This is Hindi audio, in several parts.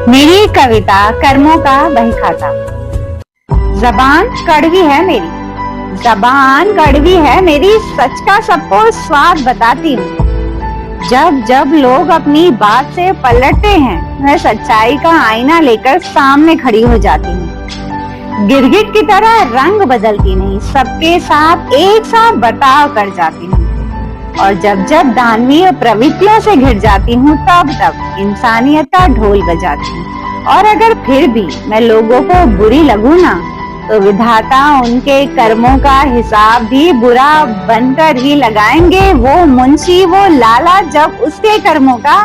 मेरी कविता कर्मों का बहीखाता। जबान कड़वी है मेरी, जबान कड़वी है मेरी, सच का सबको स्वाद बताती हूँ। जब जब लोग अपनी बात से पलटते हैं, मैं सच्चाई का आईना लेकर सामने खड़ी हो जाती हूँ। गिरगिट की तरह रंग बदलती नहीं, सबके साथ एक साथ बर्ताव कर जाती हूँ। और जब जब दानवीय प्रवृत्तियों से घिर जाती हूँ, तब तब इंसानियत का ढोल बजाती हूँ। और अगर फिर भी मैं लोगों को बुरी लगूं ना, तो विधाता उनके कर्मों का हिसाब भी बुरा बनकर ही लगाएंगे। वो मुंशी, वो लाला, जब उसके कर्मों का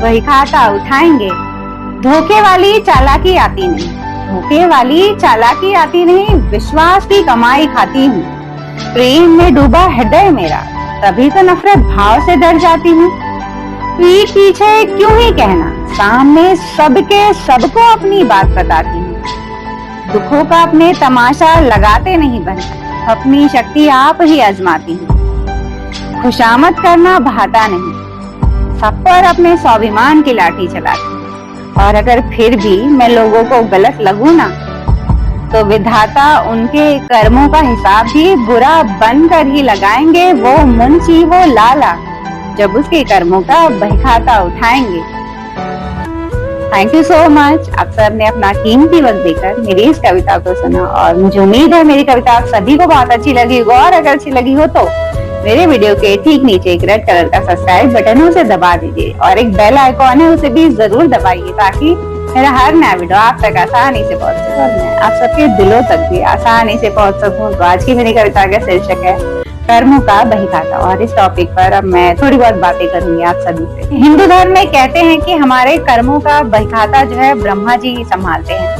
वही खाता उठाएंगे। धोखे वाली चालाकी आती नहीं, धोखे वाली चालाकी आती नहीं, विश्वास की कमाई खाती हूँ। प्रेम में डूबा हृदय मेरा, तभी तो नफरत भाव से डर जाती हूँ। पीठ पीछे क्यों ही कहना, सामने सबके सबको अपनी बात बताती हूँ। दुखों का अपने तमाशा लगाते नहीं बनता, अपनी शक्ति आप ही आजमाती हूँ। खुशामद करना भाता नहीं, सब पर अपने स्वाभिमान की लाठी चलाती हूँ। और अगर फिर भी मैं लोगों को गलत लगूं ना, तो विधाता उनके कर्मों का हिसाब भी बुरा बनकर ही लगाएंगे। वो मुंशी, वो लाला, जब उसके कर्मों का बहीखाता उठाएंगे। Thank you so much. आप सब ने अपना कीमती वक्त देकर मेरी इस कविता को सुना, और मुझे उम्मीद है मेरी कविता आप सभी को बहुत अच्छी लगी होगी। और अगर अच्छी लगी हो तो मेरे वीडियो के ठीक नीचे एक रेड कलर का सब्सक्राइब बटन है, उसे दबा दीजिए। और एक बेल आइकॉन है, उसे भी जरूर दबाइए, ताकि मेरा हर नया वीडियो आप तक आसानी से पहुंच सके और मैं आप सबके दिलों तक भी आसानी से पहुंच सकूं। तो आज की मेरी कविता का शीर्षक है कर्मों का बहीखाता, और इस टॉपिक पर अब मैं थोड़ी बहुत बातें करूंगी आप सभी से। हिंदू धर्म में कहते हैं कि हमारे कर्मों का बहीखाता जो है ब्रह्मा जी संभालते हैं।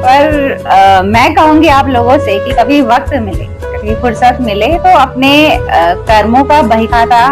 पर मैं कहूंगी आप लोगों से कि कभी वक्त मिले, कभी फुर्सत मिले, तो अपने कर्मों का बहीखाता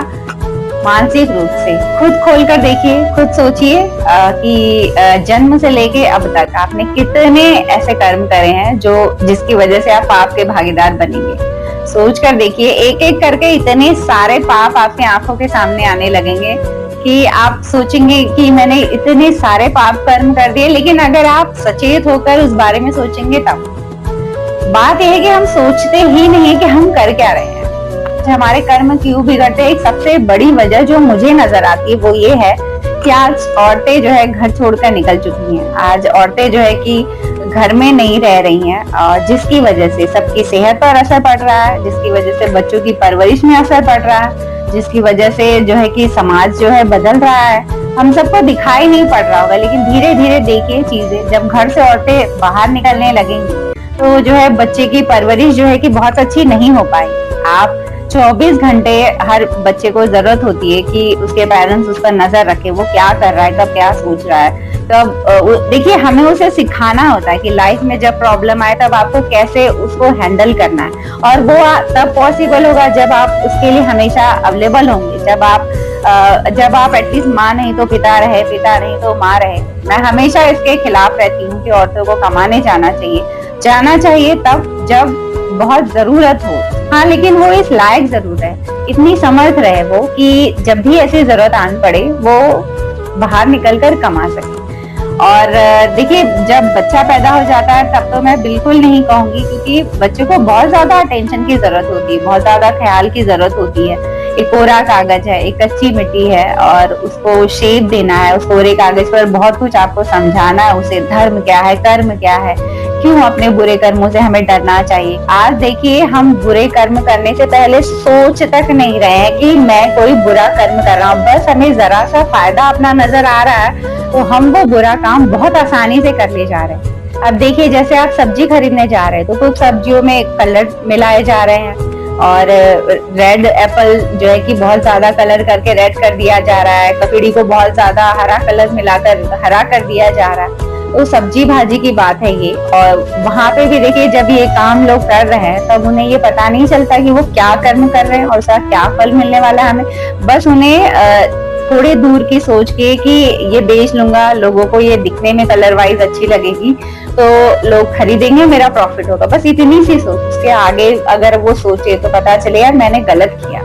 मानसिक रूप से खुद खोल कर देखिए, खुद सोचिए कि जन्म से लेके अब तक आपने कितने ऐसे कर्म करे हैं जिसकी वजह से आप पाप के भागीदार बनेंगे। सोच कर देखिए, एक एक करके इतने सारे पाप आपकी आंखों के सामने आने लगेंगे कि आप सोचेंगे कि मैंने इतने सारे पाप कर्म कर दिए। लेकिन अगर आप सचेत होकर उस बारे में सोचेंगे, तब बात यह है कि हम सोचते ही नहीं कि हम कर क्या रहे हैं, हमारे कर्म क्यों बिगड़ते हैं। एक सबसे बड़ी वजह जो मुझे नजर आती है वो ये है कि आज औरतें जो है घर छोड़कर निकल चुकी हैं। आज औरतें जो है कि घर में नहीं रह रही हैं, और जिसकी वजह से सबकी सेहत पर असर पड़ रहा है, जिसकी वजह से बच्चों की परवरिश में असर पड़ रहा है, जिसकी वजह से जो है कि समाज जो है बदल रहा है। हम सबको दिखाई नहीं पड़ रहा होगा, लेकिन धीरे धीरे देखिए चीजें, जब घर से औरतें बाहर निकलने लगेंगी तो जो है बच्चे की परवरिश जो है कि बहुत अच्छी नहीं हो पाएगी। आप 24 घंटे हर बच्चे को जरूरत होती है कि उसके पेरेंट्स उस पर नजर रखे, वो क्या कर रहा है, कब क्या सोच रहा है। तब देखिए हमें उसे सिखाना होता है कि लाइफ में जब प्रॉब्लम आए तब आपको कैसे उसको हैंडल करना है। और वो तब पॉसिबल होगा जब आप उसके लिए हमेशा अवेलेबल होंगे, जब आप एटलीस्ट माँ नहीं तो पिता रहे, पिता नहीं तो माँ रहे। मैं हमेशा इसके खिलाफ रहती हूँ कि औरतों को कमाने जाना चाहिए तब जब बहुत जरूरत हो। हाँ, लेकिन वो इस लायक जरूर है, इतनी समर्थ रहे वो कि जब भी ऐसी जरूरत आन पड़े वो बाहर निकलकर कमा सके। और देखिए जब बच्चा पैदा हो जाता है तब तो मैं बिल्कुल नहीं कहूंगी, क्योंकि बच्चे को बहुत ज्यादा अटेंशन की जरूरत होती है, बहुत ज्यादा ख्याल की जरूरत होती है। एक कोरा कागज है, एक कच्ची मिट्टी है, और उसको शेप देना है। उस कोरे कागज पर बहुत कुछ आपको समझाना है उसे, धर्म क्या है, कर्म क्या है, क्यों अपने बुरे कर्मों से हमें डरना चाहिए। आज देखिए हम बुरे कर्म करने से पहले सोच तक नहीं रहे हैं कि मैं कोई बुरा कर्म कर रहा हूँ। बस हमें जरा सा फायदा अपना नजर आ रहा है तो हम वो बुरा काम बहुत आसानी से करने जा रहे हैं। अब देखिए जैसे आप सब्जी खरीदने जा रहे हैं तो कुछ सब्जियों में कलर मिलाए जा रहे हैं, और रेड एप्पल जो है कि बहुत ज्यादा कलर करके रेड कर दिया जा रहा है, ककड़ी को बहुत ज्यादा हरा कलर मिलाकर हरा कर दिया जा रहा है। तो सब्जी भाजी की बात है ये। और वहां पे भी देखिए जब ये काम लोग कर रहे हैं तब उन्हें ये पता नहीं चलता कि वो क्या कर्म कर रहे हैं और उसका क्या फल मिलने वाला है हमें। बस उन्हें थोड़े दूर की सोच के कि ये बेच लूंगा, लोगों को ये दिखने में कलर वाइज अच्छी लगेगी तो लोग खरीदेंगे, मेरा प्रॉफिट होगा, बस इतनी सी सोच। उसके आगे अगर वो सोचे तो पता चले यार मैंने गलत किया,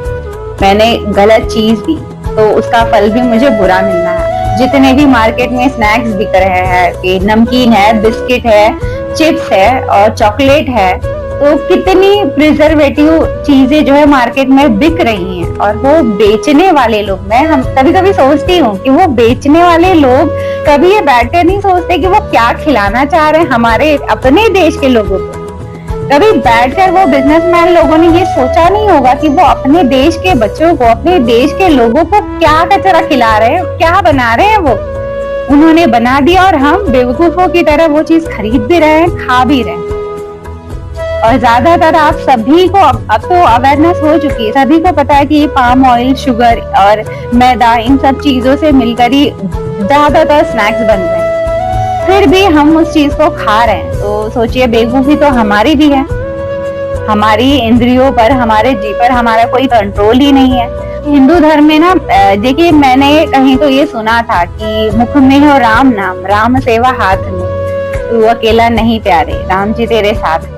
मैंने गलत चीज दी तो उसका फल भी मुझे बुरा मिलना है। जितने भी मार्केट में स्नैक्स बिक रहे हैं, कि नमकीन है, बिस्किट है, चिप्स है और चॉकलेट है, तो कितनी प्रिजर्वेटिव चीजें जो है मार्केट में बिक रही हैं। और वो बेचने वाले लोग, मैं हम कभी कभी सोचती हूँ कि वो बेचने वाले लोग कभी ये बैठकर नहीं सोचते कि वो क्या खिलाना चाह रहे हैं हमारे अपने देश के लोगों को। कभी बैठकर वो बिजनेसमैन लोगों ने ये सोचा नहीं होगा कि वो अपने देश के बच्चों को, अपने देश के लोगों को क्या कचरा खिला रहे हैं, क्या बना रहे हैं वो उन्होंने बना दिया, और हम बेवकूफों की तरह वो चीज खरीद भी रहे हैं, खा भी रहे हैं। और ज्यादातर आप सभी को अब तो अवेयरनेस हो चुकी है, सभी को पता है कि पाम ऑयल, शुगर और मैदा, इन सब चीजों से मिलकर ही ज्यादातर स्नैक्स बन रहे हैं। फिर भी हम उस चीज को खा रहे हैं, तो सोचिए बेवकूफी तो हमारी भी है। हमारी इंद्रियों पर, हमारे जी पर हमारा कोई कंट्रोल ही नहीं है। हिंदू धर्म में ना, देखिए मैंने कहीं तो ये सुना था कि मुख में हो राम नाम, राम सेवा हाथ में, तू अकेला नहीं प्यारे, राम जी तेरे साथ में।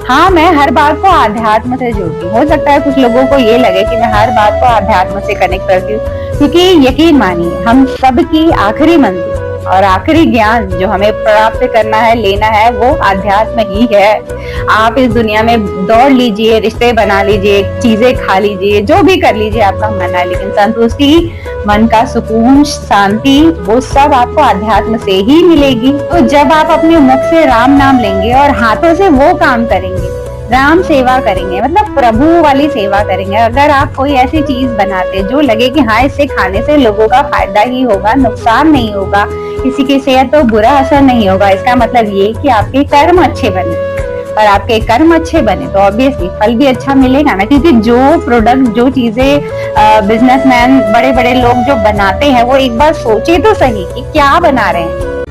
हाँ, मैं हर बात को आध्यात्म से जोड़ती हूँ। हो सकता है कुछ लोगों को ये लगे कि मैं हर बात को आध्यात्म से कनेक्ट करती हूँ, क्योंकि यकीन मानिए हम सबकी आखिरी मंजिल और आखिरी ज्ञान जो हमें प्राप्त करना है, लेना है, वो आध्यात्म ही है। आप इस दुनिया में दौड़ लीजिए, रिश्ते बना लीजिए, चीजें खा लीजिए, जो भी कर लीजिए आपका मन है, लेकिन संतुष्टि, मन का सुकून, शांति, वो सब आपको आध्यात्म से ही मिलेगी। तो जब आप अपने मुख से राम नाम लेंगे और हाथों से वो काम करेंगे, राम सेवा करेंगे, मतलब प्रभु वाली सेवा करेंगे। अगर आप कोई ऐसी चीज बनाते जो लगे कि हाँ इससे खाने से लोगों का फायदा ही होगा, नुकसान नहीं होगा, किसी की सेहत तो बुरा असर नहीं होगा, इसका मतलब ये कि आपके कर्म अच्छे बने। और आपके कर्म अच्छे बने तो ऑब्वियसली फल भी अच्छा मिलेगा ना, क्योंकि जो प्रोडक्ट, जो चीजें बिजनेसमैन, बड़े बड़े लोग जो बनाते हैं, वो एक बार सोचे तो सही कि क्या बना रहे हैं,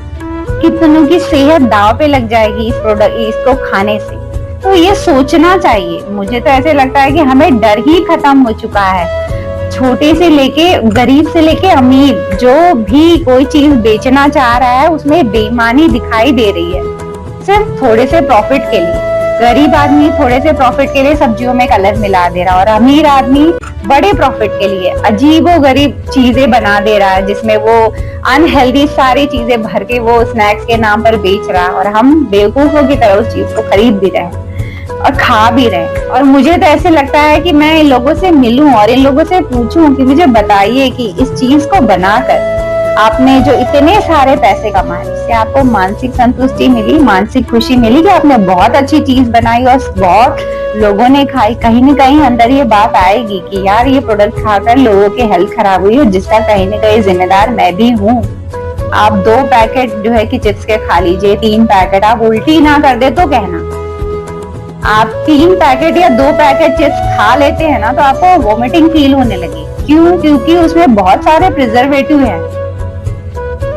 कितनों की सेहत दांव पे लग जाएगी इस प्रोडक्ट, इसको खाने से। तो ये सोचना चाहिए। मुझे तो ऐसे लगता है कि हमें डर ही खत्म हो चुका है। छोटे से लेके, गरीब से लेके अमीर, जो भी कोई चीज बेचना चाह रहा है उसमें बेईमानी दिखाई दे रही है, सिर्फ थोड़े से प्रॉफिट के लिए। गरीब आदमी थोड़े से प्रॉफिट के लिए सब्जियों में कलर मिला दे रहा है, और अमीर आदमी बड़े प्रॉफिट के लिए अजीबो गरीब चीजें बना दे रहा है, जिसमें वो अनहेल्दी सारी चीजें भर के वो स्नैक्स के नाम पर बेच रहा है, और हम बेवकूफों की तरह उस चीज को खरीद भी रहे हैं और खा भी रहे। और मुझे तो ऐसे लगता है कि मैं इन लोगों से मिलूं और इन लोगों से पूछूं कि मुझे बताइए कि इस चीज को बनाकर आपने जो इतने सारे पैसे कमाए, उससे आपको मानसिक संतुष्टि मिली, मानसिक खुशी मिली कि आपने बहुत अच्छी चीज बनाई और बहुत लोगों ने खाई। कहीं न कहीं अंदर ये बात आएगी कि यार ये प्रोडक्ट खाकर लोगों की हेल्थ खराब हुई है, जिसका कहीं न कहीं जिम्मेदार मैं भी हूँ। आप 2 पैकेट जो है कि चिप्स के खा लीजिए, 3 पैकेट, आप उल्टी ना कर दे तो कहना। आप 3 पैकेट या 2 पैकेट चिप्स खा लेते हैं ना, तो आपको वोमिटिंग फील होने लगी। क्यों? क्योंकि उसमें बहुत सारे प्रिजर्वेटिव हैं।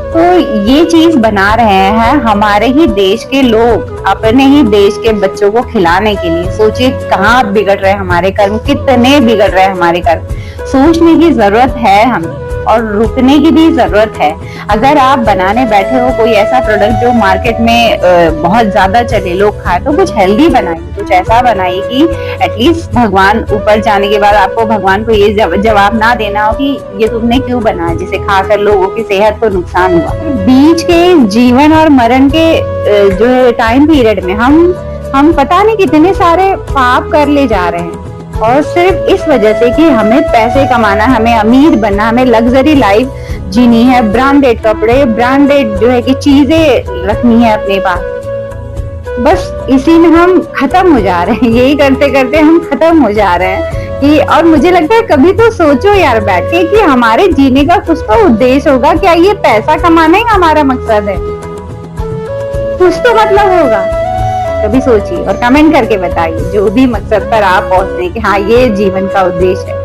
तो ये चीज बना रहे हैं हमारे ही देश के लोग, अपने ही देश के बच्चों को खिलाने के लिए। सोचिए कहाँ बिगड़ रहे हैं हमारे कर्म, कितने बिगड़ रहे हैं हमारे कर्म। सोचने की जरूरत है हमें, और रुकने की भी जरूरत है। अगर आप बनाने बैठे हो कोई ऐसा प्रोडक्ट जो मार्केट में बहुत ज्यादा चले, लोग खाए, तो कुछ हेल्दी बनाइए, कुछ ऐसा बनाइए कि एटलीस्ट भगवान ऊपर जाने के बाद आपको भगवान को ये जवाब ना देना हो कि ये तुमने क्यों बनाया, जिसे खाकर लोगों की सेहत को नुकसान हुआ। बीच के जीवन और मरण के जो है टाइम पीरियड में हम पता नहीं कितने सारे पाप कर ले जा रहे हैं, और सिर्फ इस वजह से कि हमें पैसे कमाना, हमें अमीर बनना, हमें लग्जरी लाइफ जीनी है, ब्रांडेड कपड़े, ब्रांडेड जो है कि चीजें रखनी है अपने पास। बस इसी में हम खत्म हो जा रहे हैं, यही करते करते हम खत्म हो जा रहे हैं कि। और मुझे लगता है कभी तो सोचो यार बैठ के कि हमारे जीने का कुछ तो उद्देश्य होगा। क्या ये पैसा कमाना ही हमारा मकसद है? कुछ तो मतलब होगा। कभी सोचिए और कमेंट करके बताइए जो भी मकसद पर आप पहुंचते हैं कि हाँ ये जीवन का उद्देश्य है।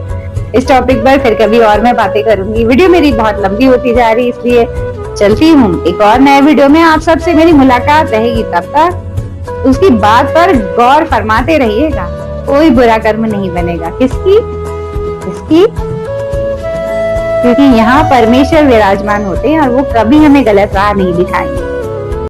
इस टॉपिक पर फिर कभी और मैं बातें करूंगी। वीडियो मेरी बहुत लंबी होती जा रही है, इसलिए चलती हूँ। एक और नए वीडियो में आप सबसे मेरी मुलाकात रहेगी, तब तक उसकी बात पर गौर फरमाते रहिएगा। कोई बुरा कर्म नहीं बनेगा। किसकी? क्योंकि यहाँ परमेश्वर विराजमान होते हैं और वो कभी हमें गलत राह नहीं दिखाएंगे।